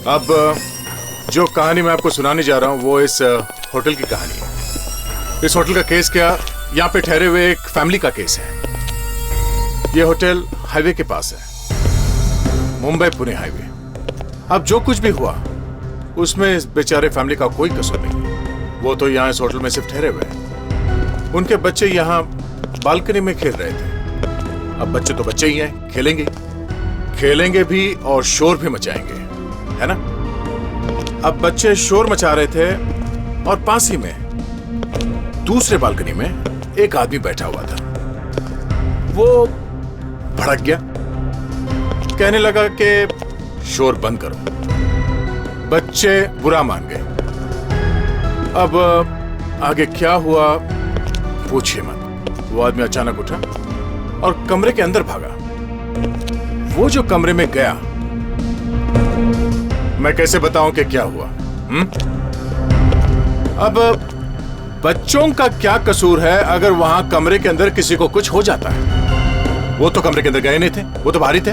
अब जो कहानी मैं आपको सुनाने जा रहा हूँ वो इस होटल की कहानी है। इस होटल का केस क्या, यहाँ पे ठहरे हुए एक फैमिली का केस है। ये होटल हाईवे के पास है, मुंबई पुणे हाईवे। अब जो कुछ भी हुआ उसमें इस बेचारे फैमिली का कोई कसूर नहीं। वो तो यहाँ इस होटल में सिर्फ ठहरे हुए हैं। उनके बच्चे यहाँ बालकनी में खेल रहे थे। अब बच्चे तो बच्चे ही हैं, खेलेंगे भी और शोर भी मचाएंगे, है ना। अब बच्चे शोर मचा रहे थे और पास ही में दूसरे बालकनी में एक आदमी बैठा हुआ था। वो भड़क गया, कहने लगा कि शोर बंद करो। बच्चे बुरा मान गए। अब आगे क्या हुआ पूछिए मत। वो आदमी अचानक उठा और कमरे के अंदर भागा। वो जो कमरे में गया, मैं कैसे बताऊं कि क्या हुआ? अब बच्चों का क्या कसूर है अगर वहां कमरे के अंदर किसी को कुछ हो जाता है? वो तो कमरे के अंदर गए नहीं थे, वो तो बाहर ही थे।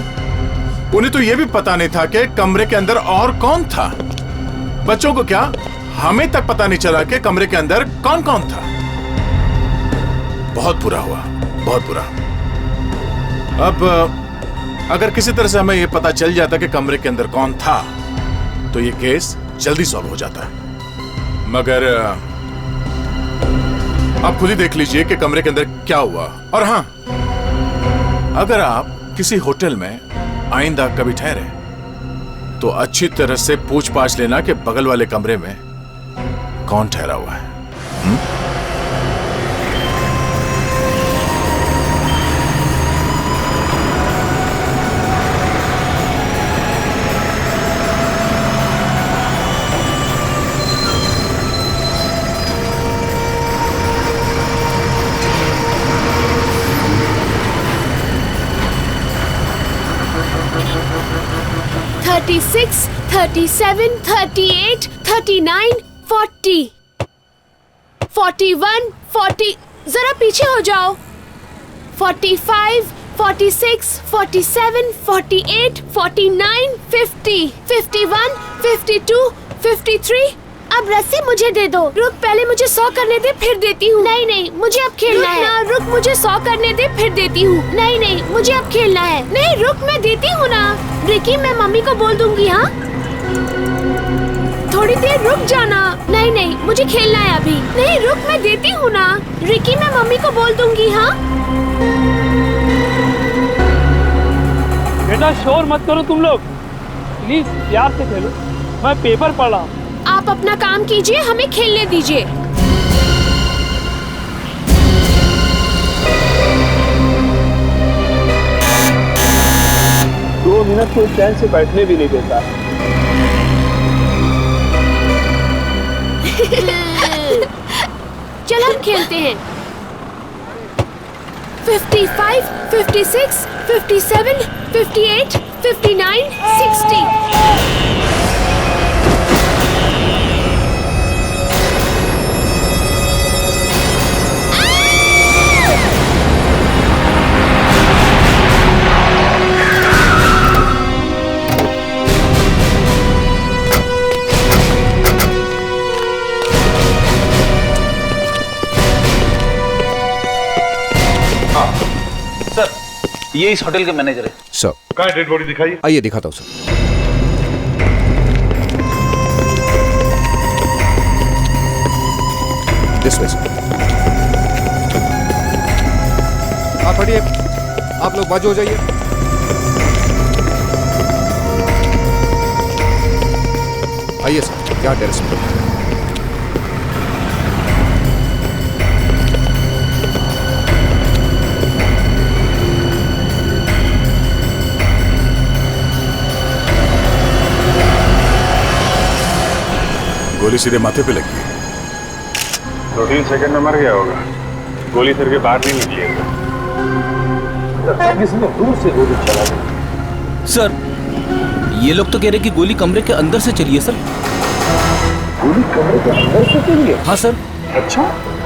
उन्हें तो यह भी पता नहीं था कि कमरे के अंदर और कौन था। बच्चों को क्या, हमें तक पता नहीं चला कि कमरे के अंदर कौन कौन था। बहुत बुरा हुआ, बहुत बुरा। अब अगर किसी तरह से हमें यह पता चल जाता कि कमरे के अंदर कौन था तो ये केस जल्दी सॉल्व हो जाता है। मगर आप खुद ही देख लीजिए कि कमरे के अंदर क्या हुआ। और हां, अगर आप किसी होटल में आइंदा कभी ठहरे तो अच्छी तरह से पूछ पाछ लेना कि बगल वाले कमरे में कौन ठहरा हुआ है। 36, 37, 38, 39, 40, 41, 40, जरा पीछे हो जाओ। 45, 46, 47, 48, 49, 50, 51, 52, 53। अब रस्सी मुझे दे दो। रुक, पहले मुझे 100 करने दे, फिर देती हूँ। नहीं नहीं, मुझे अब खेलना है। रुक, मुझे 100 करने दे, फिर देती हूँ। नहीं नहीं, मुझे अब खेलना है। नहीं रुक, मैं देती हूँ ना। रिकी, मैं मम्मी को बोल दूंगी। हाँ, थोड़ी देर रुक जाना। नहीं नहीं, मुझे खेलना है अभी। नहीं रुक, मैं देती हूँ ना। रिकी, मैं मम्मी को बोल दूंगी। हाँ बेटा, शोर मत करो तुम लोग, प्लीज प्यार से खेलो। मैं पेपर पढ़ रहा हूँ। आप अपना काम कीजिए, हमें खेलने दीजिए। दो मिनट कोई चैन से बैठने भी नहीं देता। चल हम खेलते हैं। 55, 56, 57, 58, 59, 60। सर, ये इस होटल के मैनेजर है। सर, कहाँ है डेड बॉडी? दिखाइए। आइए दिखाता हूँ सर। This way sir. आप हटिए, आप लोग बाजू हो जाइए। आइए सर, क्या टेरेस में। गोली सीधे माथे पे लगी। 2-3 सेकंड में मर गया होगा। गोली सिर के बाहर नहीं निकलेगा। किसी ने दूर से गोली चला दी। सर, ये लोग तो कह रहे कि गोली कमरे के अंदर से चली है सर। गोली कमरे के अंदर से चली है? हाँ सर। अच्छा,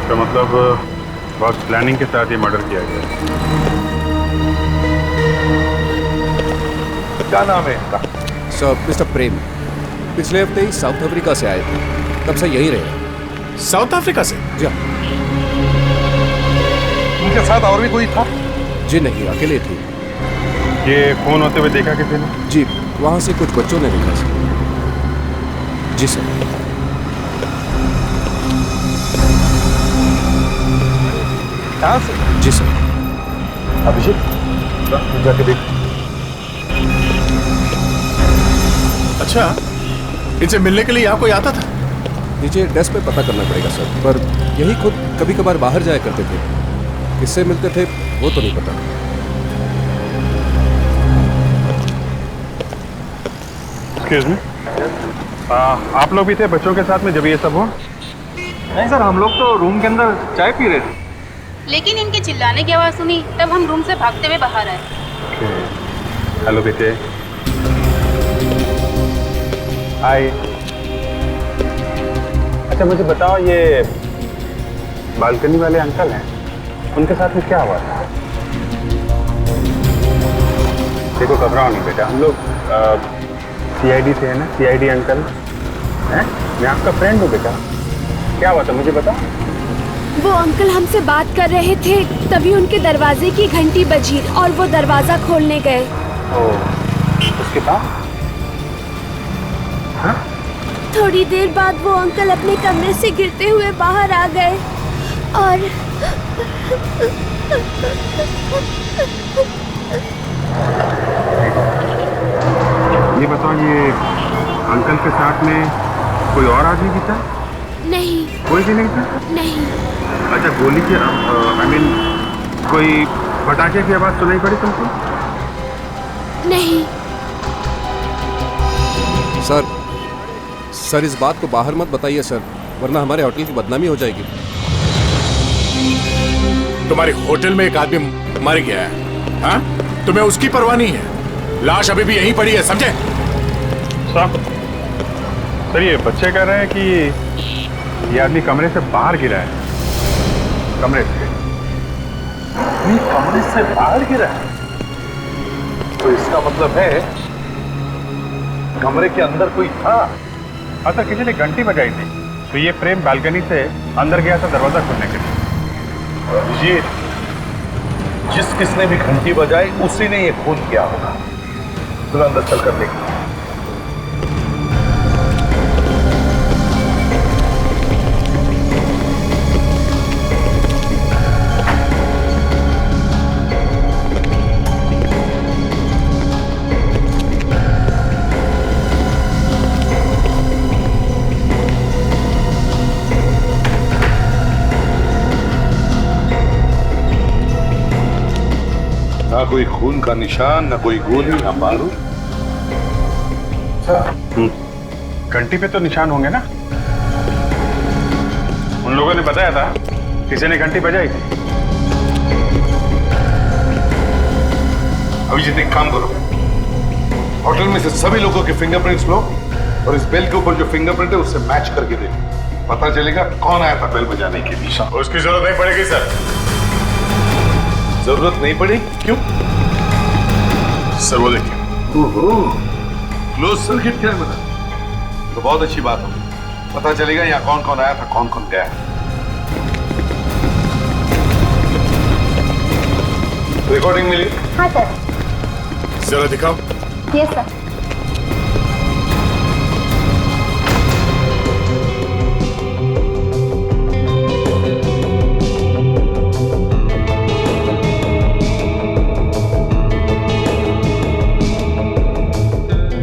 तो मतलब बहुत प्लानिंग के साथ ये मर्डर किया गया। क्या नाम है इनका? सर, मिस्टर प्रेम। पिछले हफ्ते ही साउथ अफ्रीका से आए थे, तब से यहीं रहे। साउथ अफ्रीका से? जी हाँ। उनके साथ और भी कोई था? जी नहीं, अकेले थे। ये फोन होते हुए देखा किसी ने? जी, वहाँ से कुछ बच्चों ने देखा सर। जी सर। कहाँ से? जी सर। अभिषेक, जाके देख। अच्छा, इनसे मिलने के लिए यहाँ कोई आता था? नीचे डेस्क पे पता करना पड़ेगा सर, पर यही खुद कभी कभार बाहर जाया करते थे। किससे मिलते थे वो तो नहीं पता। एक्सक्यूज मी, आप लोग भी थे बच्चों के साथ में जब ये सब हुआ? नहीं सर, हम लोग तो रूम के अंदर चाय पी रहे थे। लेकिन इनके चिल्लाने की आवाज़ सुनी तब हम रूम से भागते हुए बाहर आए। हेलो बेटे। हाय। अच्छा मुझे बताओ, ये बालकनी वाले अंकल हैं, उनके साथ में क्या हुआ था? देखो घबराओ नहीं बेटा, हम लोग CID से है ना, CID अंकल हैं, मैं आपका फ्रेंड हूँ बेटा। क्या हुआ था मुझे बताओ। वो अंकल हमसे बात कर रहे थे, तभी उनके दरवाजे की घंटी बजी और वो दरवाजा खोलने गए। उसके बाद? हाँ? थोड़ी देर बाद वो अंकल अपने कमरे से गिरते हुए बाहर आ गए और ये बताओ, ये अंकल के साथ में कोई और आदमी भी था? नहीं। कोई भी नहीं था? नहीं। अच्छा, गोली की कोई पटाखे की आवाज सुनाई पड़ी तुमको? नहीं। सर इस बात को बाहर मत बताइए सर, वरना हमारे होटल की बदनामी हो जाएगी। तुम्हारे होटल में एक आदमी मर गया है, हाँ? तुम्हें उसकी परवाह नहीं है? लाश अभी भी यहीं पड़ी है, समझे? सर ये बच्चे कह रहे हैं कि ये आदमी कमरे से बाहर गिरा है। कमरे से? कमरे से बाहर गिरा है? तो इसका मतलब है कमरे के अंदर कोई था। अच्छा, किसी ने घंटी बजाई थी, तो ये प्रेम बालकनी से अंदर गया था दरवाजा खोलने के लिए। ये किसने भी घंटी बजाई उसी ने ये खून किया होगा। चलो अंदर चलकर देखते हैं। ना कोई खून का निशान, ना कोई गोली, ना बारूद। घंटी पे तो निशान होंगे ना? उन लोगों ने बताया था किसी ने घंटी बजाई थी। अभिजीत एक काम करो, होटल में से सभी लोगों के फिंगरप्रिंट्स लो और इस बेल के ऊपर जो फिंगरप्रिंट है उससे मैच करके देखो, पता चलेगा कौन आया था बेल बजाने के लिए। उसकी जरूरत नहीं पड़ेगी सर। जरूरत नहीं पड़ी? क्यों? सर वो देखिए। क्लोज सर्किट कैमरा, तो बहुत अच्छी बात होगी, पता चलेगा यहाँ कौन कौन आया था, कौन कौन गया। रिकॉर्डिंग मिली? हाँ सर। जरा दिखाओ। Yes sir.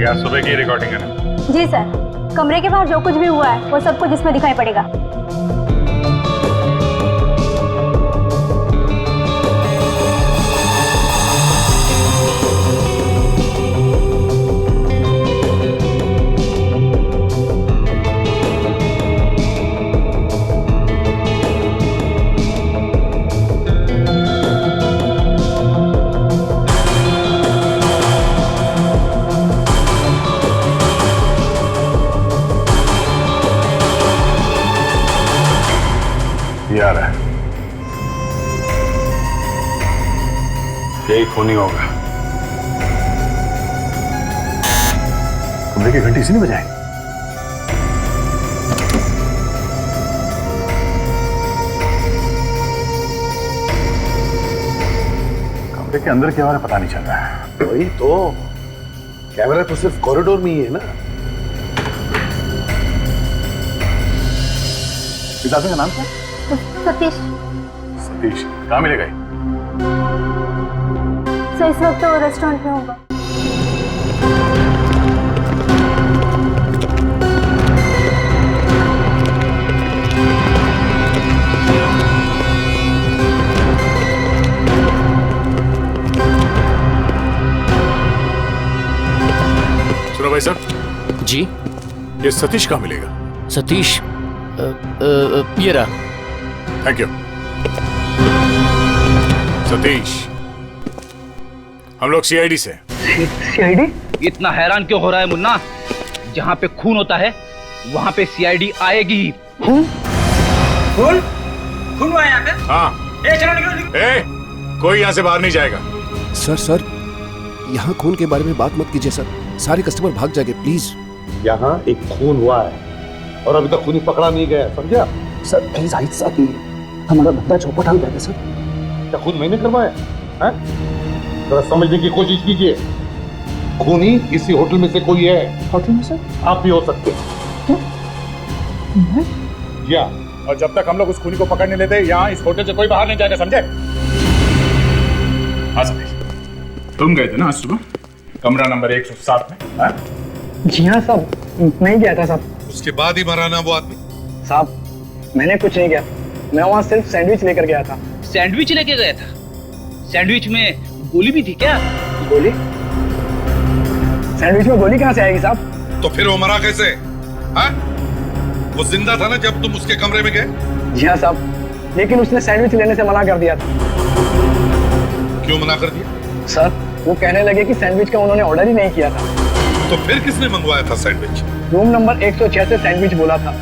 आज सुबह की रिकॉर्डिंग है ना? जी सर, कमरे के बाहर जो कुछ भी हुआ है वो सब कुछ इसमें दिखाई पड़ेगा। आ रहा है, यही खूनी होगा। कमरे की घंटी इसी ने बजाई? कमरे के अंदर क्या हो रहा है पता नहीं चल रहा है। वही तो, कैमरा तो सिर्फ कॉरिडोर में ही है ना। इस आदमी का नाम क्या? सतीश। सतीश। कहाँ मिलेगा ये? सर इस वक्त तो वो रेस्टोरेंट में होगा। सुनो भाई साहब जी। ये सतीश कहाँ मिलेगा? सतीश ये रहा। Thank you. सतीश, हम लोग सीआईडी से। सीआईडी? इतना हैरान क्यों हो रहा है मुन्ना? जहाँ पे खून होता है वहाँ पे सीआईडी आएगी। खून? खून? खून हुआ है यहाँ पे? हाँ। चलो निकलो। कोई यहाँ से बाहर नहीं जाएगा। सर यहाँ खून के बारे में बात मत कीजिए सर, सारे कस्टमर भाग जाएंगे प्लीज। यहाँ एक खून हुआ है और अभी तक खूनी पकड़ा नहीं गया, समझा? सर प्लीज आहिस्ता की, हमारा बंदा चौपट हाल गया सर। क्या खून मैंने करवाया है? जरा समझने की कोशिश कीजिए। खूनी इसी होटल में से कोई है। होटल में सर? आप भी हो सकते हैं। या और जब तक हम लोग उस खूनी को पकड़ नहीं लेते यहाँ इस होटल से कोई बाहर नहीं जाएगा, समझे? हाँ सतीश, तुम गए थे ना आज सुबह कमरा नंबर 107 में? हाँ? जी हाँ साहब, मैं गया था साहब। उसके बाद ही मरा ना वो आदमी? साहब मैंने कुछ नहीं किया, मैं वहाँ सिर्फ सैंडविच लेकर गया था। सैंडविच लेके गया था? सैंडविच में गोली भी थी क्या? गोली? सैंडविच में गोली कहाँ से आएगी साहब? तो फिर वो मरा कैसे? हाँ? वो जिंदा था ना जब तुम उसके कमरे में गए? जी हाँ साहब, लेकिन उसने सैंडविच लेने से मना कर दिया था। क्यों मना कर दिया? सर वो कहने लगे कि सैंडविच का उन्होंने ऑर्डर ही नहीं किया था। तो फिर किसने मंगवाया था सैंडविच? रूम नंबर 106 से सैंडविच बोला था,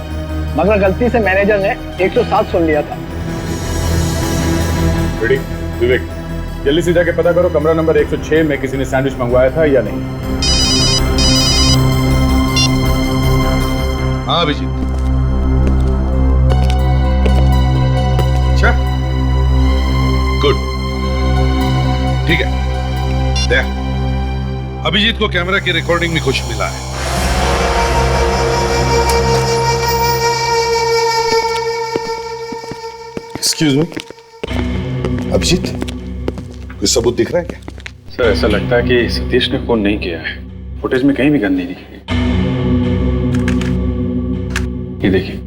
मगर गलती से मैनेजर ने 107 सुन लिया था। विवेक, जल्दी से जाके पता करो कमरा नंबर 106 में किसी ने सैंडविच मंगवाया था या नहीं। हाँ अभिजीत। अच्छा, गुड, ठीक है। देख, अभिजीत को कैमरा की रिकॉर्डिंग में कुछ मिला है। एक्सक्यूज मी, अभिजीत, कोई सबूत दिख रहा है क्या? सर ऐसा लगता है कि सतीश ने फोन नहीं किया है। फुटेज में कहीं भी गन नहीं दिखी। ये देखिए।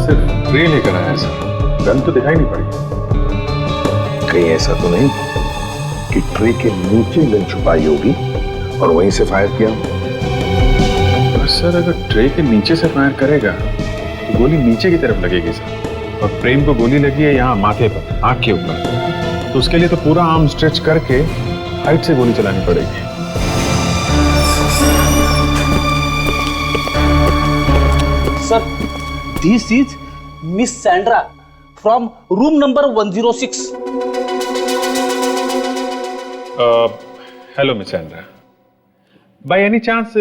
सिर्फ ट्रे लेकर आया सर, गन तो दिखाई नहीं पड़ी। कहीं ऐसा तो नहीं कि ट्रे के नीचे गन छुपाई होगी और वहीं से फायर किया? और सर अगर ट्रे के नीचे से फायर करेगा तो गोली नीचे की तरफ लगेगी सर, और प्रेम को गोली लगी है यहाँ माथे पर, आंख के ऊपर, तो उसके लिए तो पूरा आर्म स्ट्रेच करके हाइट से गोली चलानी पड़ेगी। Sir this is miss Sandra from room number 106। Hello miss Sandra, by any chance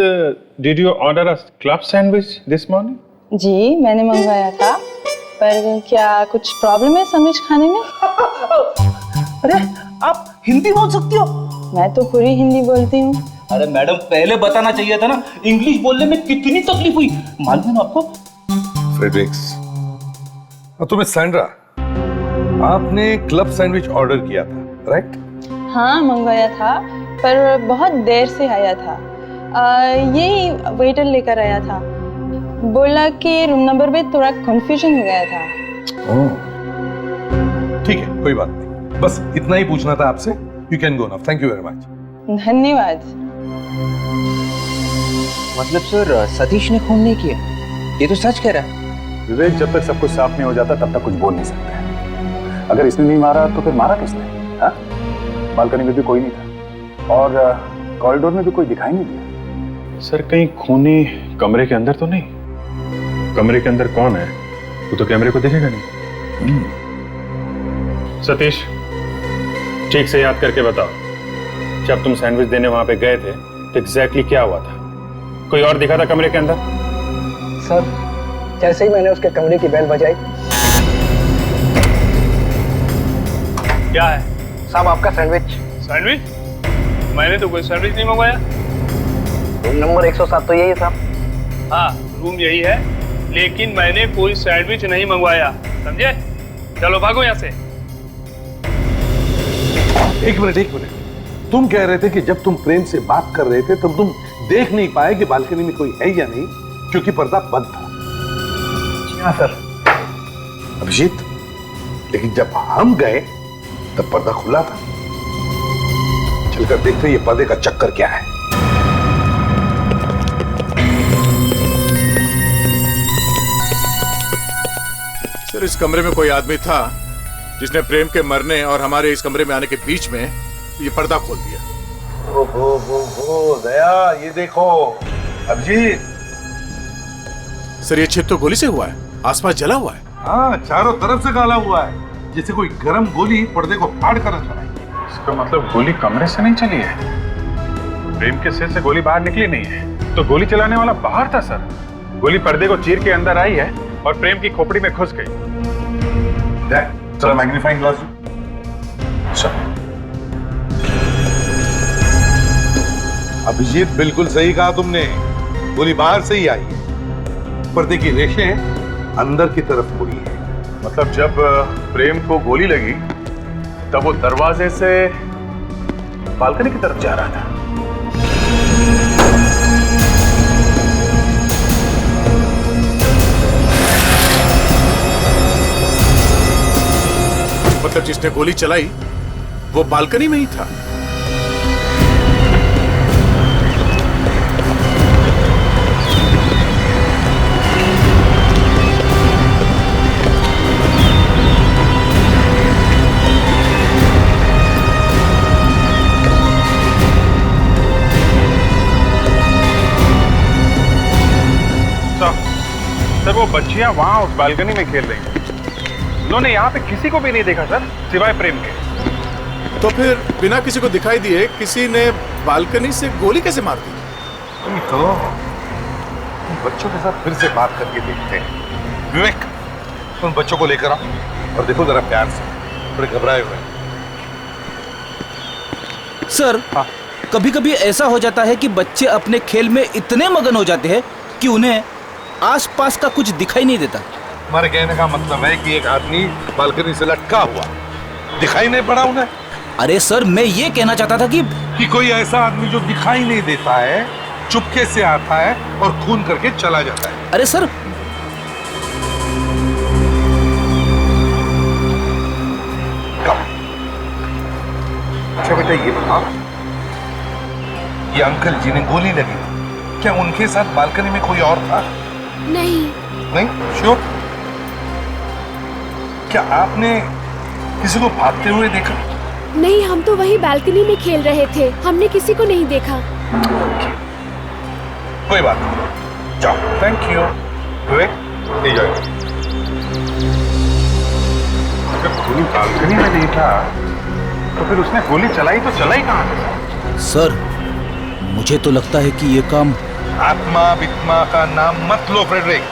did you order a club sandwich this morning? जी मैंने मंगवाया था, पर क्या कुछ प्रॉब्लम है सैंडविच खाने में? अरे आप हिंदी बोल सकती हो? मैं तो पूरी हिंदी बोलती हूँ। अरे मैडम पहले बताना चाहिए था ना, इंग्लिश बोलने में कितनी तकलीफ हुई मालूम है आपको? फ्रेडरिक्स, तुम्हें सैंड्रा, आपने क्लब सैंडविच ऑर्डर किया था, राइट? हाँ मंगवाया था, पर बहुत देर से आया था। यही वेटर लेकर आया था, बोला कि रूम नंबर में थोड़ा कंफ्यूजन हो गया था। ठीक है, कोई बात नहीं, बस इतना ही पूछना था आपसे। You can go now, thank you very much. धन्यवाद। मतलब सर सतीश ने खून नहीं किया, ये तो सच कह रहा है। विवेक, जब तक सब कुछ साफ नहीं हो जाता तब तक कुछ बोल नहीं सकते। अगर इसने नहीं मारा तो फिर मारा किसने? हाँ? बालकनी में भी कोई नहीं था और कॉरिडोर में भी कोई दिखाई नहीं दिया। सर कहीं खूनी कमरे के अंदर तो नहीं? कमरे के अंदर कौन है वो तो कैमरे को देखेगा नहीं। सतीश, ठीक से याद करके बताओ, जब तुम सैंडविच देने वहां पे गए थे तो एग्जैक्टली क्या हुआ था? कोई और दिखा था कमरे के अंदर? सर, जैसे ही मैंने उसके कमरे की बेल बजाई। क्या है साहब, आपका सैंडविच। सैंडविच? मैंने तो कोई सैंडविच नहीं मंगवाया। रूम नंबर 107 तो यही है साहब। हाँ, रूम यही है, लेकिन मैंने कोई सैंडविच नहीं मंगवाया, समझे? चलो भागो यहाँ से। एक मिनट, तुम कह रहे थे कि जब तुम प्रेम से बात कर रहे थे तब तुम देख नहीं पाए कि बालकनी में कोई है या नहीं, क्योंकि पर्दा बंद था। हाँ सर। अभिजीत, लेकिन जब हम गए तब पर्दा खुला था। चलकर देखते हैं ये पर्दे का चक्कर क्या है। सर, इस कमरे में कोई आदमी था जिसने प्रेम के मरने और हमारे इस कमरे में आने के बीच में ये पर्दा खोल दिया। ओ दया, ये देखो अभिजीत। सर, ये छेद तो गोली से हुआ है, आसपास जला हुआ है। हाँ, चारों तरफ से काला हुआ है, जैसे कोई गर्म गोली पर्दे को फाड़ कर चलाई। इसका मतलब गोली कमरे से नहीं चली है, प्रेम के सिर से गोली बाहर निकली नहीं है, तो गोली चलाने वाला बाहर था सर। गोली पर्दे को चीर के अंदर आई है और प्रेम की खोपड़ी में घुस गई। चलो मैग्नीफाइंग ग्लास। अभिजीत, बिल्कुल सही कहा तुमने, गोली बाहर से ही आई है, पर्दे की रेशें अंदर की तरफ मुड़ी है। मतलब जब प्रेम को गोली लगी तब वो दरवाजे से बालकनी की तरफ जा रहा था। मतलब जिसने गोली चलाई वो बालकनी में ही था। सर, वो बच्चियां वहां उस बालकनी में खेल रही हैं। उन्होंने यहाँ पे किसी को भी नहीं देखा सर, सिवाय प्रेम के। तो फिर बिना किसी को दिखाई दिए किसी ने बालकनी से गोली कैसे मार दी? तो बच्चों के साथ फिर से बात करके देखते हैं। विवेक, उन बच्चों को लेकर आओ और देखो जरा प्यार से, थोड़े घबराए हुए हैं। सर, कभी कभी ऐसा हो जाता है कि बच्चे अपने खेल में इतने मगन हो जाते हैं कि उन्हें आसपास का कुछ दिखाई नहीं देता। हमारे कहने का मतलब है कि एक आदमी बालकनी से लटका हुआ, दिखाई नहीं पड़ा उन्हें? अरे सर, मैं ये कहना चाहता था कि कोई ऐसा आदमी जो दिखाई नहीं देता है, चुपके से आता है और खून करके चला जाता है। अरे सर, अच्छा बेटा, ये बताओ, ये अंकल जिन्हें गोली लगी, क्या उनके साथ बालकनी में कोई और था? नहीं। श्योर? क्या आपने किसी को भागते हुए देखा? नहीं, हम तो वही बालकनी में खेल रहे थे, हमने किसी को नहीं देखा। कोई बात नहीं, जाओ। Thank you. एंजॉय। जब गोली बालकनी में नहीं था तो फिर उसने गोली चलाई तो चलाई कहां से? सर, मुझे तो लगता है कि ये काम आत्मा वित्मा का नाम मत लो फ्रेडरिक।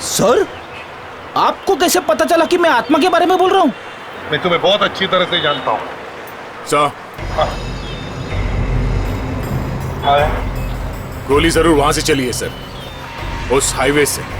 सर, आपको कैसे पता चला कि मैं आत्मा के बारे में बोल रहा हूँ? मैं तुम्हें बहुत अच्छी तरह से जानता हूँ। सर, गोली जरूर वहां से चली है सर, उस हाईवे से।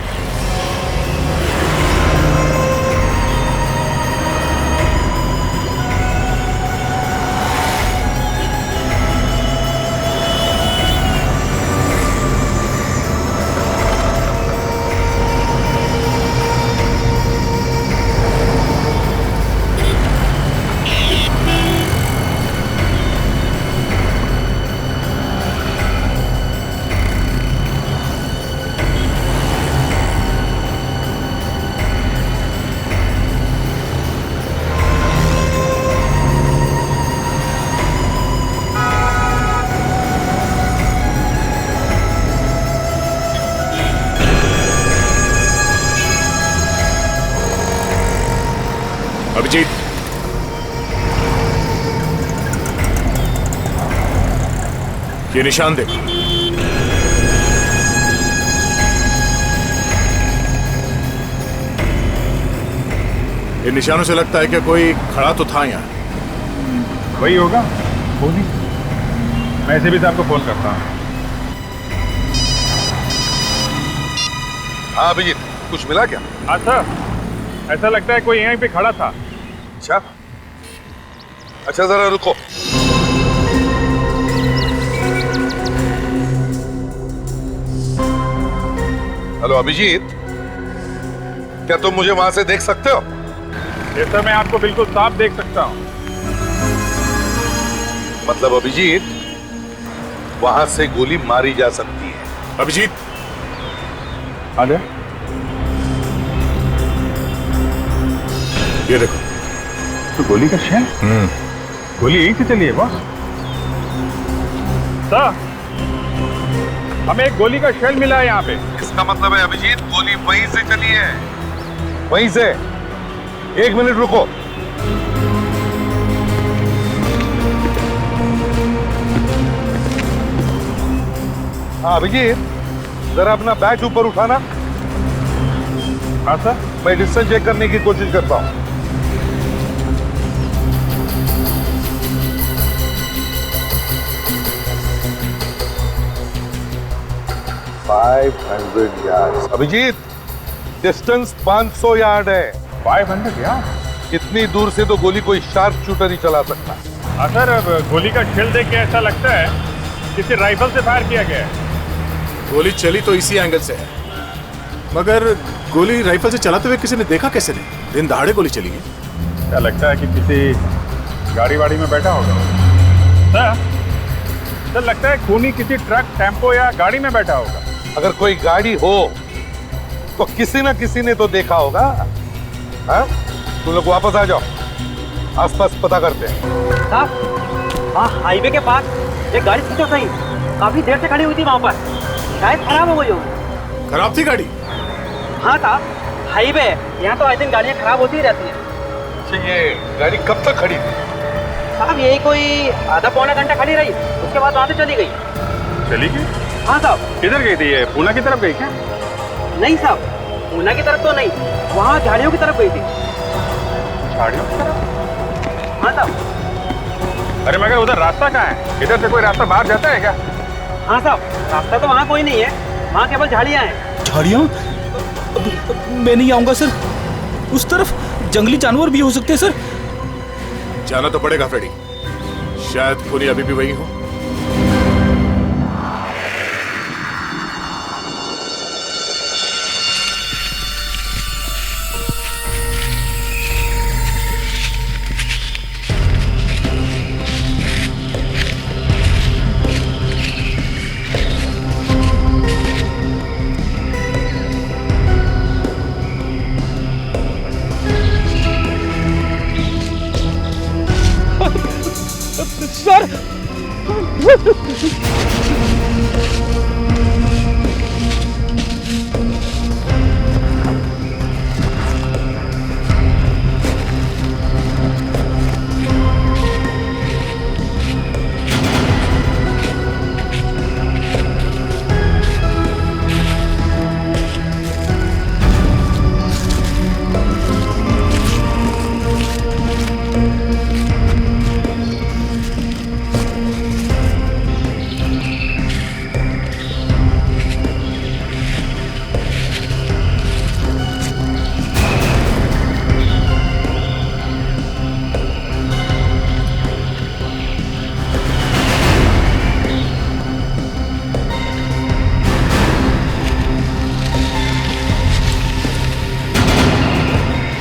अभिजीत, ये निशान देखो। इन निशानों से लगता है कि कोई खड़ा तो था यहाँ। वही होगा, गोली। मैं ऐसे भी आपको फोन करता हूँ। हाँ अभिजीत, कुछ मिला क्या? हाँ सर, ऐसा लगता है कोई यहीं पे खड़ा था। अच्छा अच्छा, जरा रुको। हेलो अभिजीत, क्या तुम मुझे वहां से देख सकते हो? ये सर, मैं आपको बिल्कुल साफ देख सकता हूँ। मतलब अभिजीत, वहां से गोली मारी जा सकती है। अभिजीत, आ जाए। ये देखो। तो गोली का शेल? गोली यहीं से चली है बॉस। सर, हमें एक गोली का शेल मिला है यहाँ पे। इसका मतलब है अभिजीत, गोली वहीं से चली है। वहीं से। 1 मिनट रुको। हाँ अभिजीत, जरा अपना बैग ऊपर उठाना। हाँ सर। मैं डिस्टेंस चेक करने की कोशिश करता हूँ। 500 यार्ड। अभिजीत, डिस्टेंस 500 यार्ड है। 500 यार्ड? इतनी दूर से तो गोली कोई शार्प शूटर ही चला सकता है। हाँ सर, अब गोली का शेल देख के ऐसा लगता है किसी राइफल से फायर किया गया है। गोली चली तो इसी एंगल से है, मगर गोली राइफल से चलाते हुए किसी ने देखा कैसे नहीं? दिन दहाड़े गोली चली है। क्या लगता है कि किसी गाड़ी वाड़ी में बैठा होगा। सर लगता है खूनी किसी ट्रक, टेम्पो या गाड़ी में बैठा होगा। अगर कोई गाड़ी हो तो किसी ना किसी ने तो देखा होगा। हाँ? तुम लोग वापस आ जाओ, आसपास पता करते हैं। साहब, वहाँ हाईवे के पास एक गाड़ी थी तो सही, काफी देर से खड़ी हुई थी वहाँ पर, शायद खराब हो गई हो। खराब थी गाड़ी? हाँ साहब, हाईवे यहाँ तो आई थिंक गाड़ियाँ खराब होती ही रहती हैं। अच्छा, ये गाड़ी कब तक खड़ी थी? साहब यही कोई आधा पौना घंटा खड़ी रही, उसके बाद वहाँ से चली गई। चली गई? हाँ साहब। किधर गई थी ये? पूना की तरफ गई क्या? नहीं साहब, पूना की तरफ तो नहीं, वहाँ झाड़ियों की तरफ गई थी। झाड़ियों की तरफ? हाँ साहब। अरे मगर उधर रास्ता कहाँ है? इधर से कोई रास्ता बाहर जाता है क्या? हाँ साहब, रास्ता तो वहाँ कोई नहीं है, वहाँ केवल झाड़ियाँ हैं। झाड़ियाँ? मैं नहीं आऊंगा सर, उस तरफ जंगली जानवर भी हो सकते हैं सर। जाना तो पड़ेगा फ्रेडी, शायद खूनी अभी भी वही हो।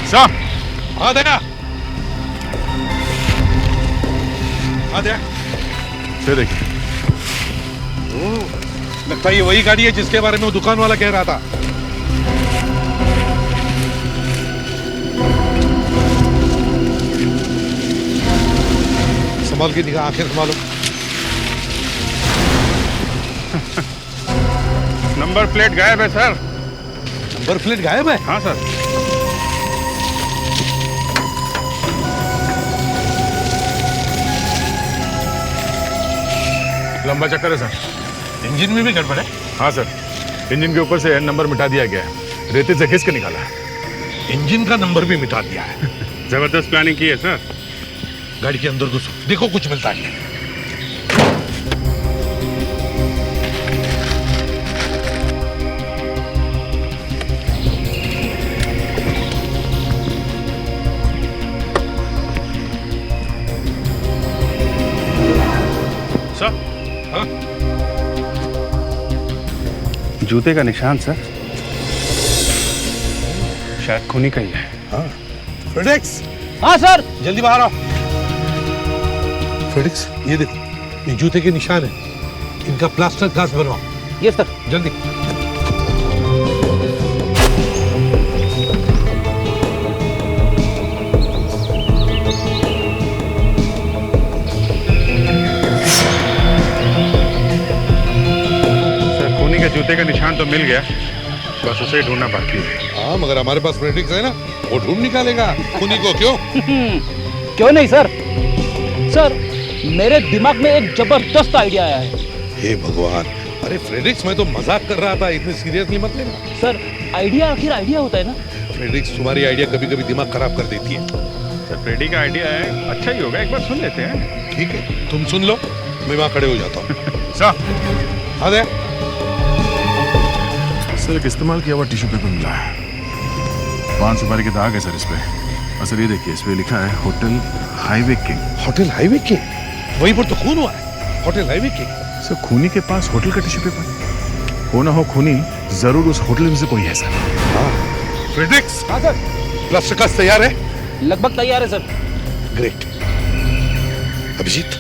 सर आ दया, आ दया, ये देखिए, लगता है ये वही गाड़ी है जिसके बारे में वो दुकान वाला कह रहा था। संभाल के निगाह, आखिर संभालो। नंबर प्लेट गायब है सर। नंबर प्लेट गायब है? हाँ सर। लंबा चक्कर है सर। इंजन में भी गड़बड़ है? हाँ सर, इंजन के ऊपर से एन नंबर मिटा दिया गया है, रेते से घिस के निकाला है। इंजन का नंबर भी मिटा दिया है। जबरदस्त प्लानिंग की है सर। गाड़ी के अंदर घुसो, देखो कुछ मिलता है। सर, हाँ? जूते का निशान सर, शायद खूनी का ही है। हाँ। फ्रेडेक्स। हाँ सर। जल्दी बाहर आओ। फ्रेडेक्स, ये देखो, ये जूते के निशान है। इनका प्लास्टर कास्ट बनवाओ। Yes sir. जल्दी। सर, खूनी के जूते का निशान तो मिल गया, बस उसे ढूंढना बाकी है। हाँ, मगर हमारे पास फ्रेडेक्स है ना, वो ढूंढ निकालेगा खूनी को। क्यों? क्यों नहीं सर। सर, मेरे दिमाग में एक जबरदस्त आइडिया आया है। हे भगवान, अरे फ्रेडेक्स, मैं तो मजाक कर रहा था, इतने सीरियसली मत लेना। सर, आइडिया आखिर आइडिया होता है ना। फ्रेडेक्स, तुम्हारी आइडिया कभी कभी दिमाग खराब कर देती है। सर, फ्रेडी का आइडिया है, अच्छा ही होगा, एक बार सुन लेते हैं। ठीक है, तुम सुन लो, मैं वहां खड़े हो जाता हूँ। सर, हाँ दे। सर, एक इस्तेमाल किया हुआ टिश्यू पेपर मिला है, 5 सुपारी के दाग है सर इस पे। और सर, ये देखिए, इस पे लिखा है hotel highway king. Hotel highway king? वहीं पर तो खून हुआ है, होटल हाईवे किंग। सर, खूनी के पास होटल का टिश्यू पेपर हो ना हो, खूनी जरूर उस होटल में से कोई है सर। हाँ। फ्रेडेक्स। हाँ सर। प्लास्टर कास्ट तैयार है? लगभग तैयार है सर। ग्रेट। अभिजीत,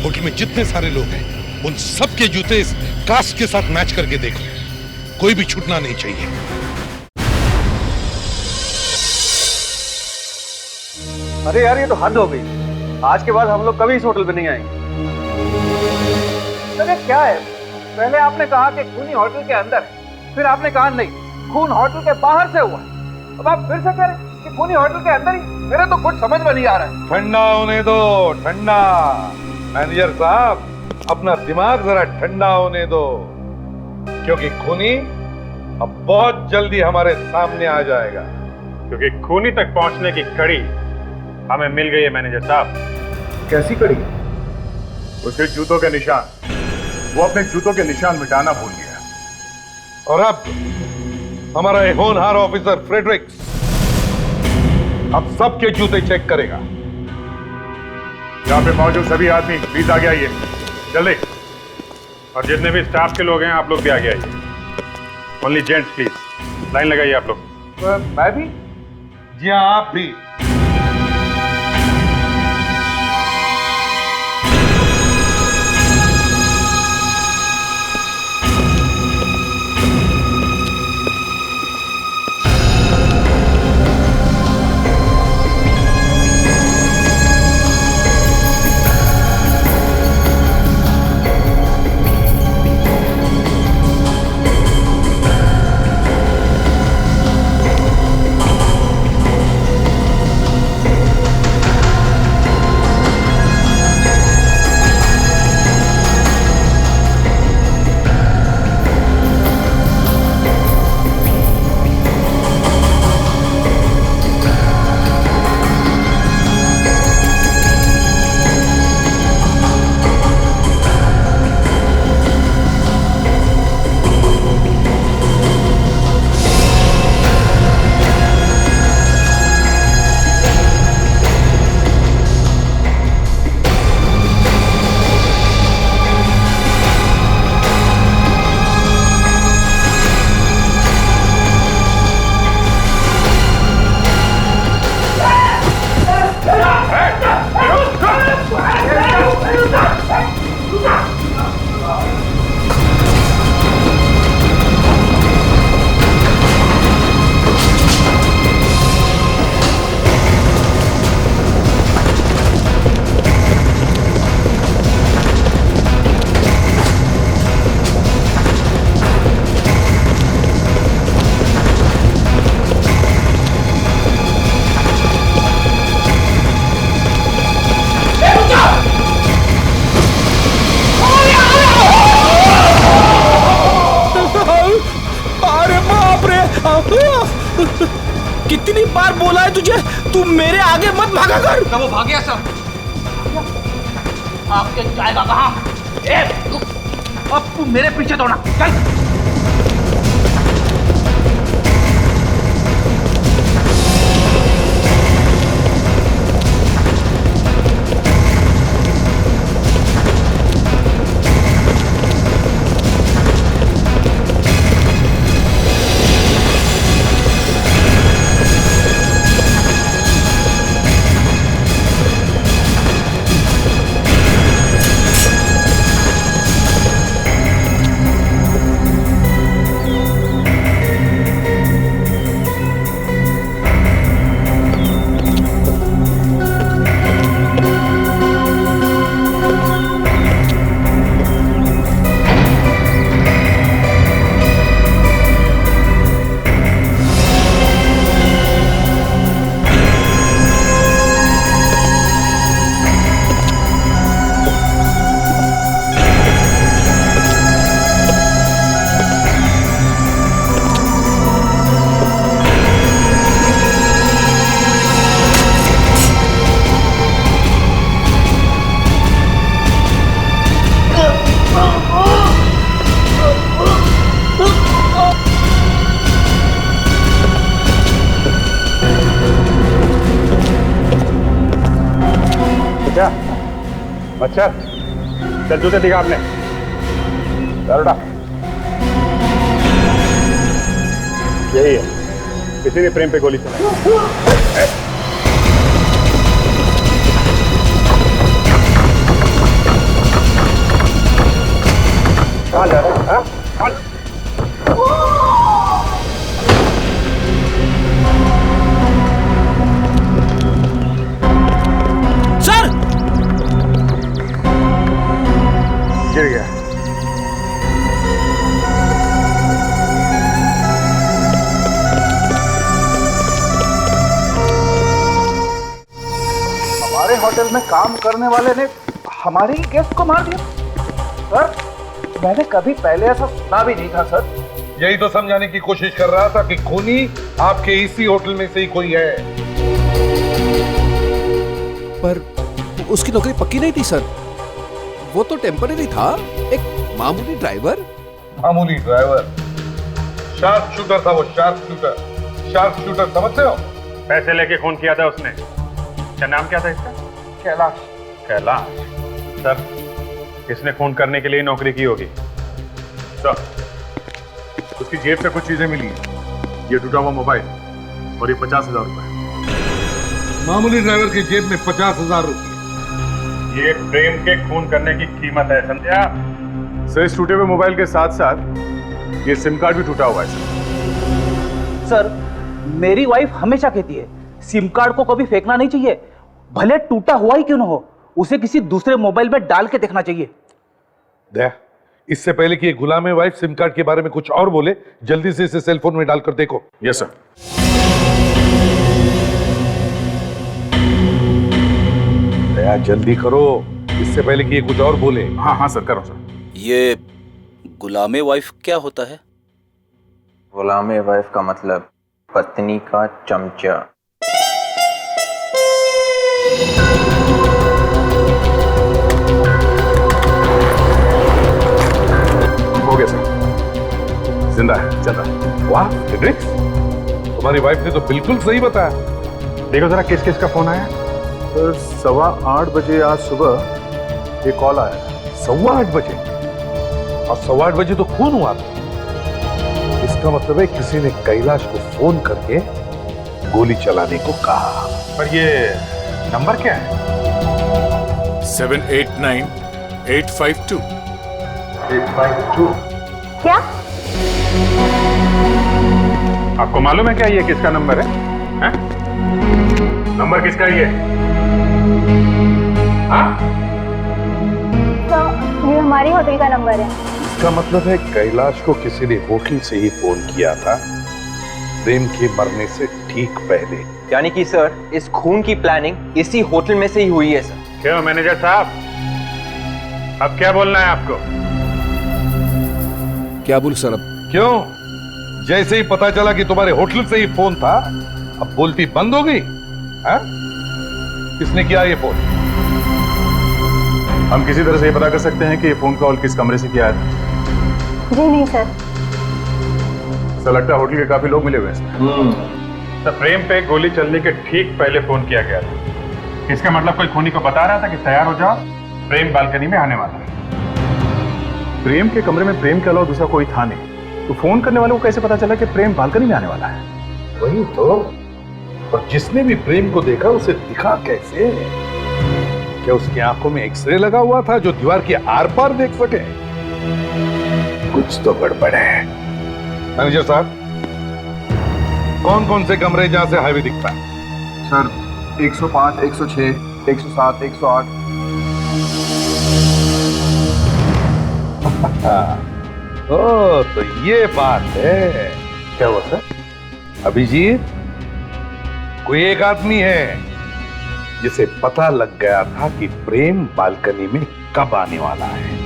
होटल में जितने सारे लोग हैं, उन सब के जूते इस कास्ट के साथ मैच करके देखो, कोई भी छूटना नहीं चाहिए। अरे यार, ये तो हद हो गई। आज के बाद हम लोग कभी इस होटल पे नहीं आएंगे। अरे क्या है, पहले आपने कहा कि खूनी होटल के अंदर है, फिर आपने कहा नहीं, खून होटल के बाहर से हुआ। अब आप फिर से कह रहे हैं कि खूनी होटल के अंदर ही। मेरे तो कुछ समझ में नहीं आ रहा है। ठंडा होने दो, ठंडा। मैनेजर साहब, अपना दिमाग जरा ठंडा होने दो, क्योंकि खूनी अब बहुत जल्दी हमारे सामने आ जाएगा। क्योंकि खूनी तक पहुंचने की कड़ी हमें मिल गई है मैनेजर साहब। कैसी कड़ी? उसके जूतों के निशान। वो अपने जूतों के निशान मिटाना भूल गया। और अब हमारा एक होनहार ऑफिसर फ्रेडरिक्स अब सबके जूते चेक करेगा। यहाँ पे मौजूद सभी आदमी प्लीज आगे आइए, जल्दी। और जितने भी स्टाफ के लोग हैं, आप लोग भी आगे आइए। ओनली जेंट्स प्लीज, लाइन लगाइए आप लोग। मैं भी? जी हाँ, आप भी। तू मेरे आगे मत भागा कर। वो भाग गया सर। आपके जाएगा कहाँ? अब तू मेरे पीछे दौड़ा, चल। क्या मच्छर, चल जूते दिखा आपने। उठा, यही है, किसी ने प्रेम पे गोली चलाई। कहाँ जा रहे हैं? सर! गिर गया। हमारे होटल में काम करने वाले ने हमारे ही गेस्ट को मार दिया। सर, मैंने कभी पहले ऐसा सुना भी नहीं था सर। यही तो समझाने की कोशिश कर रहा था कि खूनी आपके इसी होटल में से ही कोई है। पर उसकी नौकरी पक्की नहीं थी सर, वो तो टेम्परेरी था, एक मामूली ड्राइवर। मामूली ड्राइवर? शार्प शूटर था वो, शार्प शूटर। शार्प शूटर समझते हो? पैसे लेके खून किया था उसने। क्या नाम क्या था इसका? कैलाश। कैलाश? सर, इसने खून करने के लिए नौकरी की होगी। सर, उसकी जेब से कुछ चीजें मिली हैं। ये टूटा हुआ मोबाइल और ये 50,000 रुपए। मामूली ड्राइवर की जेब में 50,000 रुपए। ये प्रेम के खून करने की कीमत है, समझे आप? सर, इस टूटे हुए मोबाइल के साथ साथ ये सिम कार्ड भी टूटा हुआ है सर, मेरी वाइफ हमेशा कहती है सिम कार्ड को कभी फेंकना नहीं चाहिए, भले टूटा हुआ ही क्यों ना हो, उसे किसी दूसरे मोबाइल में डाल के देखना चाहिए। दया, इससे पहले कि ये गुलाम वाइफ सिम कार्ड के बारे में कुछ और बोले, जल्दी से इसे सेल फोन में डालकर देखो। Yes sir. दया, जल्दी करो, इससे पहले कि ये कुछ और बोले। हाँ हाँ सर, करो सर। ये गुलामे वाइफ क्या होता है? गुलामे वाइफ का मतलब पत्नी का चमचा। हो गया सर, जिंदा है, चल रहा है। वाह हेनरिक्स, तुम्हारी वाइफ ने तो बिल्कुल सही बताया। देखो जरा किस किस का फोन आया। सर, 8:15 बजे आज सुबह एक कॉल आया। 8:15 बजे? और 8:15 बजे तो खून हुआ था। इसका मतलब है किसी ने कैलाश को फोन करके गोली चलाने को कहा। पर ये नंबर क्या है? 789852। 852? क्या? आपको मालूम है क्या ये किसका नंबर है? हैं? नंबर किसका ये? हाँ? तो ये हमारी होटल का नंबर है। इसका मतलब है कैलाश को किसी ने होटल से ही फोन किया था, प्रेम के मरने से ठीक पहले। यानी कि सर, इस खून की प्लानिंग इसी होटल में से ही हुई है सर। क्यों मैनेजर साहब, अब क्या बोलना है आपको? क्या बोल सर? अब क्यों? जैसे ही पता चला कि तुम्हारे होटल से ही फोन था, अब बोलती बंद हो गई? हाँ? किसने किया ये फोन? हम किसी तरह से ये पता कर सकते हैं कि ये फोन कॉल किस कमरे से किया है? जी नहीं सर। सर लगता है होटल के काफी लोग मिले हुए हैं। तो प्रेम पे गोली चलने के ठीक पहले फोन किया गया था। इसका मतलब कोई खूनी को बता रहा था कि तैयार हो जाओ, प्रेम बालकनी में आने वाला है। प्रेम के कमरे में प्रेम के अलावा दूसरा कोई था नहीं, तो फोन करने वाले को कैसे पता चला कि प्रेम बालकनी में आने वाला है? वही तो। और जिसने भी प्रेम को देखा उसे दिखा कैसे? क्या उसकी आंखों में एक्सरे लगा हुआ था जो दीवार के आर पार देख सके? कुछ तो गड़बड़ है। मैनेजर साहब, कौन कौन से कमरे जहां से हाईवे दिखता है? सर 105, 106, 107, 108। ओ, तो ये बात है। क्या हुआ सर? अभिजीत, कोई एक आदमी है जिसे पता लग गया था कि प्रेम बालकनी में कब आने वाला है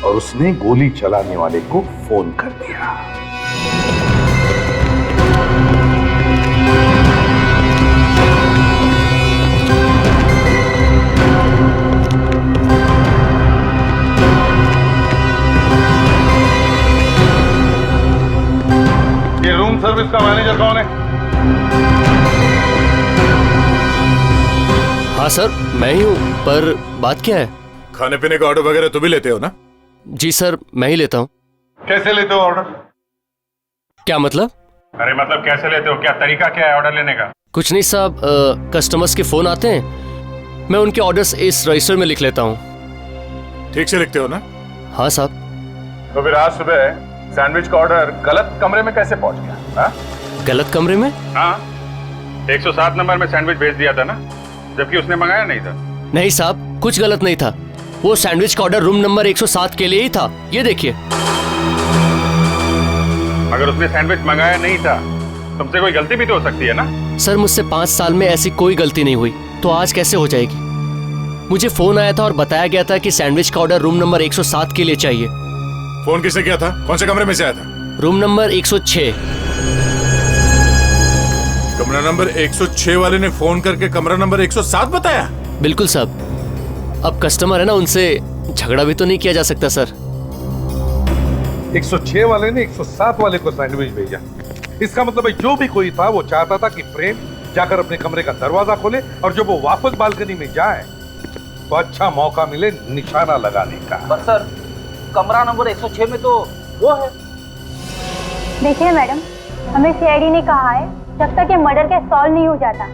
और उसने गोली चलाने वाले को फोन कर दिया। ये रूम सर्विस का मैनेजर कौन है? हाँ सर, मैं ही हूँ, पर बात क्या है? खाने पीने का ऑर्डर वगैरह तो भी लेते हो ना? जी सर, मैं ही लेता हूँ। कैसे लेते हो ऑर्डर? क्या मतलब? अरे मतलब कैसे लेते हो? क्या तरीका क्या है ऑर्डर लेने का? कुछ नहीं साहब, कस्टमर्स के फोन आते हैं, मैं उनके ऑर्डर्स इस रजिस्टर में लिख लेता हूँ। ठीक से लिखते हो ना? हाँ साहब। तो फिर आज सुबह सैंडविच का ऑर्डर गलत कमरे में कैसे पहुंच गया? हा? गलत कमरे में? हाँ, 107 नंबर में सैंडविच भेज दिया था ना, जबकि उसने मंगाया नहीं था। नहीं साहब, कुछ गलत नहीं था। वो सैंडविच का ऑर्डर रूम नंबर 107 के लिए ही था। ये देखिए। अगर उसने सैंडविच मंगाया नहीं था, तुमसे कोई गलती भी तो हो सकती है ना? सर, मुझसे 5 साल में ऐसी कोई गलती नहीं हुई, तो आज कैसे हो जाएगी? मुझे फोन आया था और बताया गया था कि सैंडविच का ऑर्डर रूम नंबर 107 के लिए चाहिए। फोन किसने किया था? कौन से कमरे में से आया था? Room number 106। कमरा नंबर 106 वाले ने फोन करके कमरा नंबर 107 बताया? बिल्कुल साहब। अब कस्टमर है ना, उनसे झगड़ा भी तो नहीं किया जा सकता सर। 106 वाले ने 107 वाले को सैंडविच भेजा। इसका मतलब है जो भी कोई था वो चाहता था कि प्रेम जाकर अपने कमरे का दरवाजा खोले और जब वो वापस बालकनी में जाए तो अच्छा मौका मिले निशाना लगाने का। पर सर, कमरा नंबर 106 में तो वो है। देखिए मैडम, हमें सीआईडी ने कहा है जब तक ये मर्डर केस सॉल्व नहीं हो जाता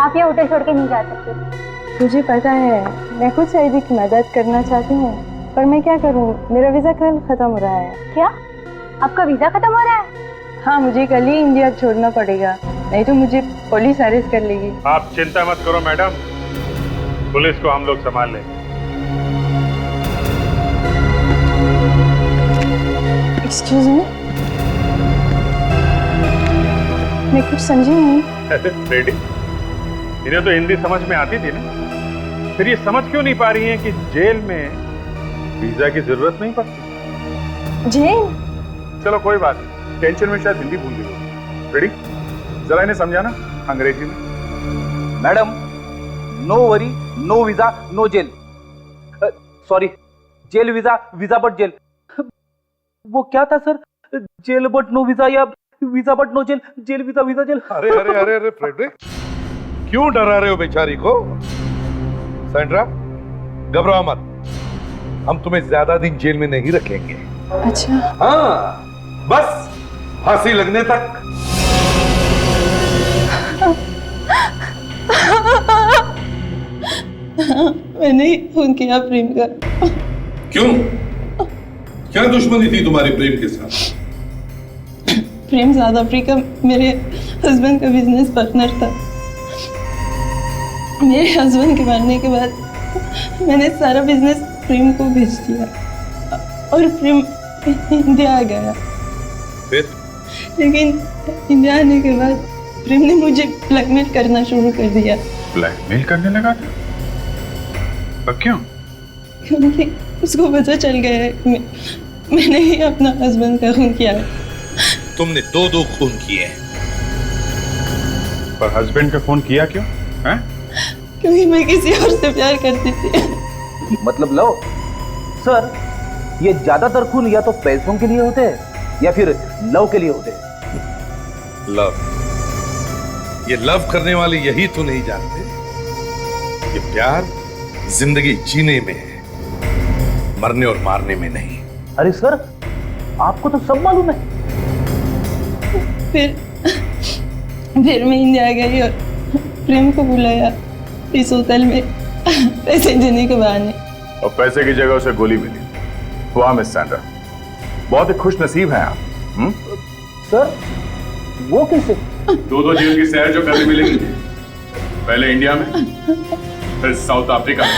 आप ये होटल छोड़ के नहीं जा सकते। मुझे पता है, मैं खुद सईदी की मदद करना चाहती हूँ, पर मैं क्या करूँ, मेरा वीज़ा कल ख़त्म हो रहा है। क्या? आपका वीज़ा ख़त्म हो रहा है? हाँ, मुझे कल ही इंडिया छोड़ना पड़ेगा, नहीं तो मुझे पुलिस अरेस्ट कर लेगी। आप चिंता मत करो मैडम, पुलिस को हम लोग संभाल लेंगे। एक्सक्यूज मी, मैं कुछ समझी नहीं। रेडी? इन्हें तो हिंदी समझ में आती थी ना, फिर ये समझ क्यों नहीं पा रही हैं कि जेल में वीजा की जरूरत नहीं पड़ती? जेल? चलो कोई बात नहीं, टेंशन में शायद हिंदी भूल गई हो। रेडी? जरा इन्हें समझाना अंग्रेजी में। Madam, no worry, no visa, no jail. Sorry, jail visa, visa but jail. वो क्या था sir? Jail but no visa या visa but no jail? Jail visa, visa jail. अरे अरे अरे अरे फ्रेडरिक, क्यों डरा रहे हो बेचारी को? सैंड्रा, घबराओ मत, हम तुम्हें ज्यादा दिन जेल में नहीं रखेंगे। अच्छा। हाँ, बस फांसी लगने तक। मैंने ही फोन किया प्रेम का। क्यों? क्या दुश्मनी थी तुम्हारी प्रेम के साथ? प्रेम साउथ अफ्रीका मेरे हस्बैंड का बिजनेस पार्टनर था। मेरे हस्बैंड के मरने के बाद मैंने सारा बिजनेस प्रेम को भेज दिया और प्रेम इंडिया आ गया। फिर? लेकिन इंडिया आने के बाद प्रेम ने मुझे ब्लैकमेल करना शुरू कर दिया। ब्लैकमेल करने लगा था? पर क्यों? क्योंकि उसको पता चल गया है कि मैंने ही अपना हस्बैंड का खून किया है। तुमने दो खून किए हैं। पर हस्बैंड का खून किया क्यों? हैं? क्योंकि मैं किसी और से प्यार करती थी। मतलब लव? सर, ये ज्यादातर खून या तो पैसों के लिए होते हैं या फिर लव के लिए होते हैं। लव, ये लव करने वाले यही तो नहीं जानते, ये प्यार जिंदगी जीने में है, मरने और मारने में नहीं। अरे सर, आपको तो सब मालूम है। फिर मैं इंडिया गई और प्रेम को बुलाया इस होटल में पैसे देने के बहाने। और पैसे की जगह उसे गोली मिली। वाह मिस सैंड्रा, बहुत ही खुश नसीब हैं आप। सर, वो कैसे? दो जेल की सैर जो करने मिलेगी, पहले इंडिया में, फिर साउथ अफ्रीका में।